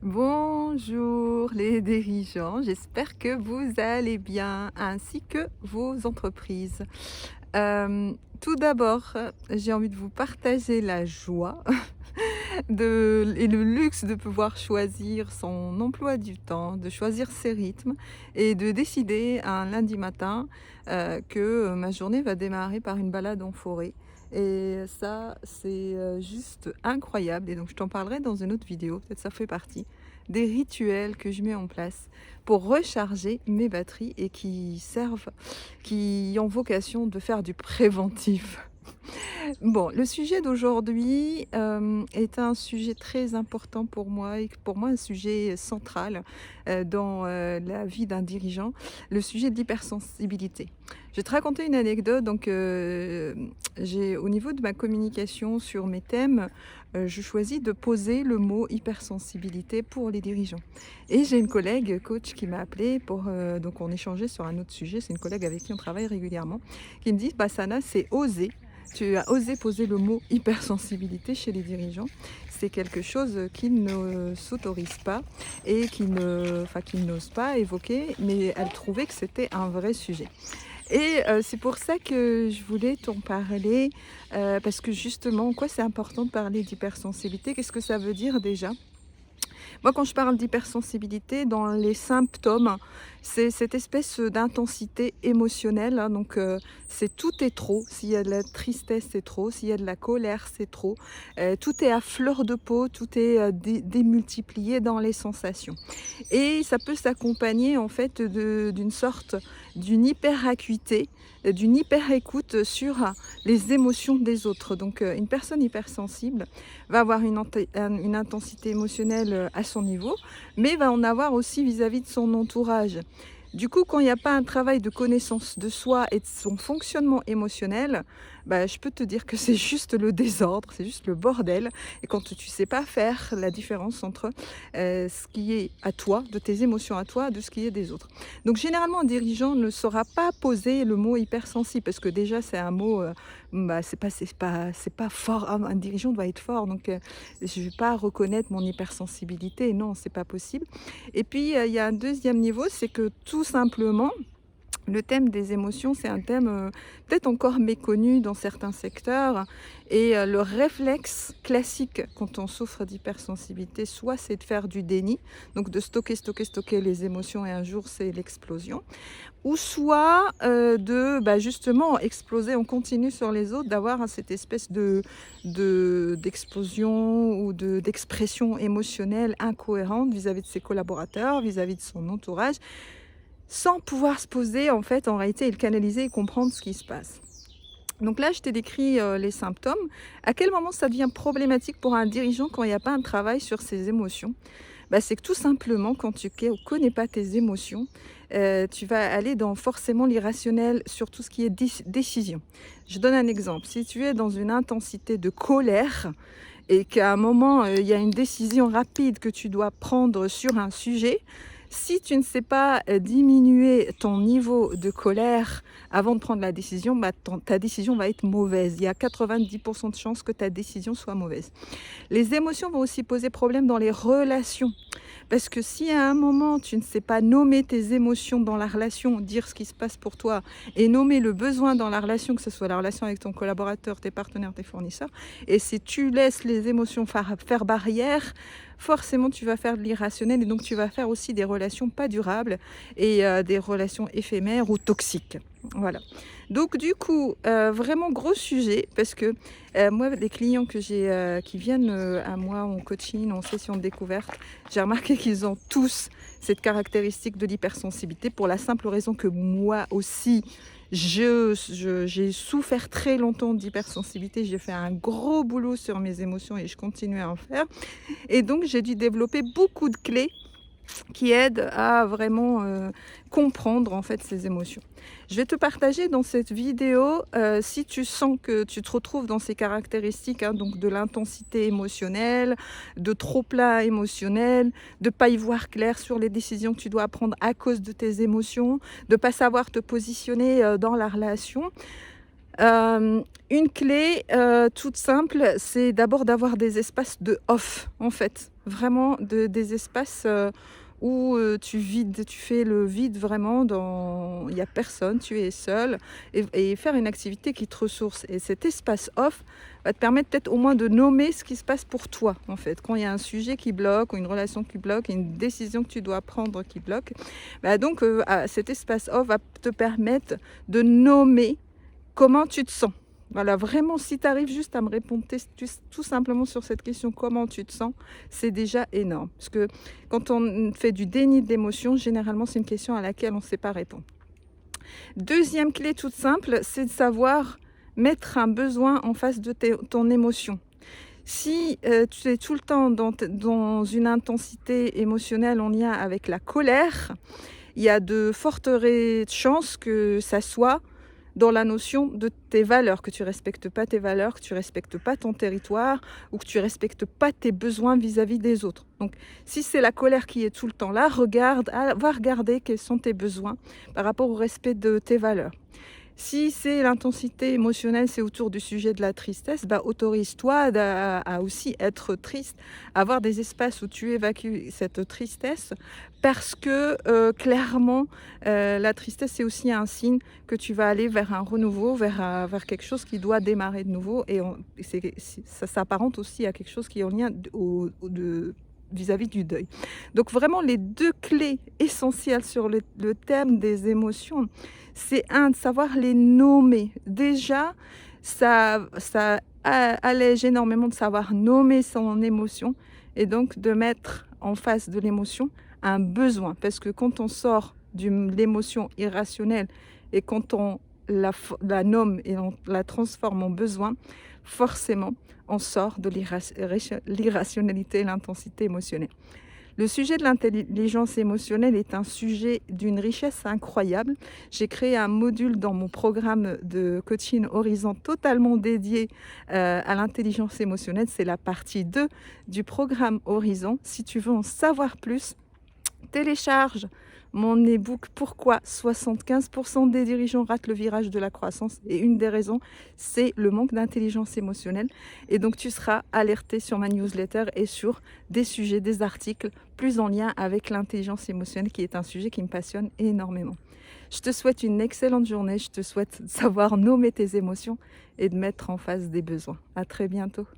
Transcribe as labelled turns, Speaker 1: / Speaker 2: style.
Speaker 1: Bonjour les dirigeants, j'espère que vous allez bien ainsi que vos entreprises. Tout d'abord, j'ai envie de vous partager la joie et le luxe de pouvoir choisir son emploi du temps, de choisir ses rythmes et de décider un lundi matin, que ma journée va démarrer par une balade en forêt et ça, c'est, juste incroyable et donc je t'en parlerai dans une autre vidéo, peut-être ça fait partie des rituels que je mets en place pour recharger mes batteries et qui ont vocation de faire du préventif. Bon, le sujet d'aujourd'hui, est un sujet très important pour moi et pour moi un sujet central, dans, la vie d'un dirigeant, le sujet de l'hypersensibilité. Je vais te raconter une anecdote donc, j'ai au niveau de ma communication sur mes thèmes, je choisis de poser le mot hypersensibilité pour les dirigeants et j'ai une collègue coach qui m'a appelée pour, donc on échangeait sur un autre sujet, c'est une collègue avec qui on travaille régulièrement, qui me dit: «Bah, Sana, c'est osé. Tu as osé poser le mot hypersensibilité chez les dirigeants. C'est quelque chose qu'ils ne s'autorisent pas et qu'ils n'osent pas évoquer, mais elle trouvait que c'était un vrai sujet. Et c'est pour ça que je voulais t'en parler, parce que justement, en quoi c'est important de parler d'hypersensibilité? Qu'est-ce que ça veut dire déjà? Moi, quand je parle d'hypersensibilité, dans les symptômes, c'est cette espèce d'intensité émotionnelle, hein, donc c'est tout est trop. S'il y a de la tristesse, c'est trop. S'il y a de la colère, c'est trop. Tout est à fleur de peau, tout est, démultiplié dans les sensations et ça peut s'accompagner en fait d'une hyperacuité, d'une hyper-écoute sur les émotions des autres. Donc une personne hypersensible va avoir une intensité émotionnelle, à son niveau, mais va en avoir aussi vis-à-vis de son entourage. Du coup, quand il y a pas un travail de connaissance de soi et de son fonctionnement émotionnel, bah, je peux te dire que c'est juste le désordre, c'est juste le bordel et quand tu sais pas faire la différence entre, ce qui est à toi, de tes émotions à toi, de ce qui est des autres. Donc généralement, un dirigeant ne saura pas poser le mot hypersensible parce que déjà c'est un mot, bah, c'est pas fort. Un dirigeant doit être fort donc je vais pas reconnaître mon hypersensibilité, non, c'est pas possible. Et puis, il y a un deuxième niveau, c'est que tout simplement, le thème des émotions, c'est un thème, peut-être encore méconnu dans certains secteurs et le réflexe classique quand on souffre d'hypersensibilité, soit c'est de faire du déni, donc de stocker les émotions et un jour c'est l'explosion ou soit, bah, justement exploser en continu sur les autres, d'avoir cette espèce d'explosion ou d'expression émotionnelle incohérente vis-à-vis de ses collaborateurs, vis-à-vis de son entourage sans pouvoir se poser en fait, en réalité et le canaliser et comprendre ce qui se passe. Donc là, je t'ai décrit, les symptômes. À quel moment ça devient problématique pour un dirigeant quand il y a pas un travail sur ses émotions? Bah, c'est que tout simplement quand tu connais pas tes émotions, tu vas aller dans forcément l'irrationnel sur tout ce qui est décision. Je donne un exemple, si tu es dans une intensité de colère et qu'à un moment, il y a une décision rapide que tu dois prendre sur un sujet, si tu ne sais pas, diminuer ton niveau de colère avant de prendre la décision, bah, ta décision va être mauvaise. Il y a 90 de chances que ta décision soit mauvaise. Les émotions vont aussi poser problème dans les relations. Parce que si à un moment, tu ne sais pas nommer tes émotions dans la relation, dire ce qui se passe pour toi et nommer le besoin dans la relation, que ce soit la relation avec ton collaborateur, tes partenaires, tes fournisseurs, et si tu laisses les émotions faire barrière, forcément tu vas faire de l'irrationnel et donc tu vas faire aussi des relations pas durables et des relations éphémères ou toxiques. Voilà. Donc du coup, vraiment gros sujet parce que, moi les clients que j'ai, qui viennent, à moi en coaching, en session de découverte, j'ai remarqué qu'ils ont tous cette caractéristique de l'hypersensibilité pour la simple raison que moi aussi, j'ai souffert très longtemps d'hypersensibilité. J'ai fait un gros boulot sur mes émotions et je continue à en faire et donc j'ai dû développer beaucoup de clés qui aide à vraiment, comprendre en fait ses émotions. Je vais te partager dans cette vidéo, si tu sens que tu te retrouves dans ces caractéristiques, hein, donc de l'intensité émotionnelle, de trop plat émotionnel, de pas y voir clair sur les décisions que tu dois prendre à cause de tes émotions, de pas savoir te positionner, dans la relation. Une clé, toute simple, c'est d'abord d'avoir des espaces de off, en fait. vraiment des espaces où tu fais le vide vraiment, il n'y a personne, tu es seul, et faire une activité qui te ressource. Et cet espace off va te permettre peut-être au moins de nommer ce qui se passe pour toi, en fait. Quand il y a un sujet qui bloque, ou une relation qui bloque, une décision que tu dois prendre qui bloque, bah donc cet espace off va te permettre de nommer comment tu te sens. Voilà, vraiment, si tu arrives juste à me répondre tout simplement sur cette question, comment tu te sens, c'est déjà énorme. Parce que quand on fait du déni d'émotion, généralement, c'est une question à laquelle on ne sait pas répondre. Deuxième clé toute simple, c'est de savoir mettre un besoin en face de ton émotion. Si tu es tout le temps dans une intensité émotionnelle en lien avec la colère, il y a de fortes chances que ça soit dans la notion de tes valeurs, que tu respectes pas tes valeurs, que tu respectes pas ton territoire, ou que tu respectes pas tes besoins vis-à-vis des autres. Donc, si c'est la colère qui est tout le temps là, va regarder quels sont tes besoins par rapport au respect de tes valeurs. Si c'est l'intensité émotionnelle, c'est autour du sujet de la tristesse, bah, autorise-toi à aussi être triste, avoir des espaces où tu évacues cette tristesse, parce que clairement, la tristesse, c'est aussi un signe que tu vas aller vers un renouveau, vers quelque chose qui doit démarrer de nouveau, et ça s'apparente aussi à quelque chose qui est en lien vis-à-vis du deuil. Donc vraiment, les deux clés essentielles sur le thème des émotions, c'est de savoir les nommer. Déjà, ça allège énormément de savoir nommer son émotion, et donc de mettre en face de l'émotion un besoin. Parce que quand on sort de l'émotion irrationnelle et quand on la nomme et on la transforme en besoin, forcément, on sort de l'irrationalité et l'intensité émotionnelle. Le sujet de l'intelligence émotionnelle est un sujet d'une richesse incroyable. J'ai créé un module dans mon programme de coaching Horizon totalement dédié à l'intelligence émotionnelle. C'est la partie 2 du programme Horizon. Si tu veux en savoir plus, télécharge mon e-book Pourquoi 75% des dirigeants ratent le virage de la croissance. Et une des raisons, c'est le manque d'intelligence émotionnelle. Et donc tu seras alerté sur ma newsletter et sur des sujets, des articles plus en lien avec l'intelligence émotionnelle, qui est un sujet qui me passionne énormément. Je te souhaite une excellente journée. Je te souhaite de savoir nommer tes émotions et de mettre en face des besoins. À très bientôt.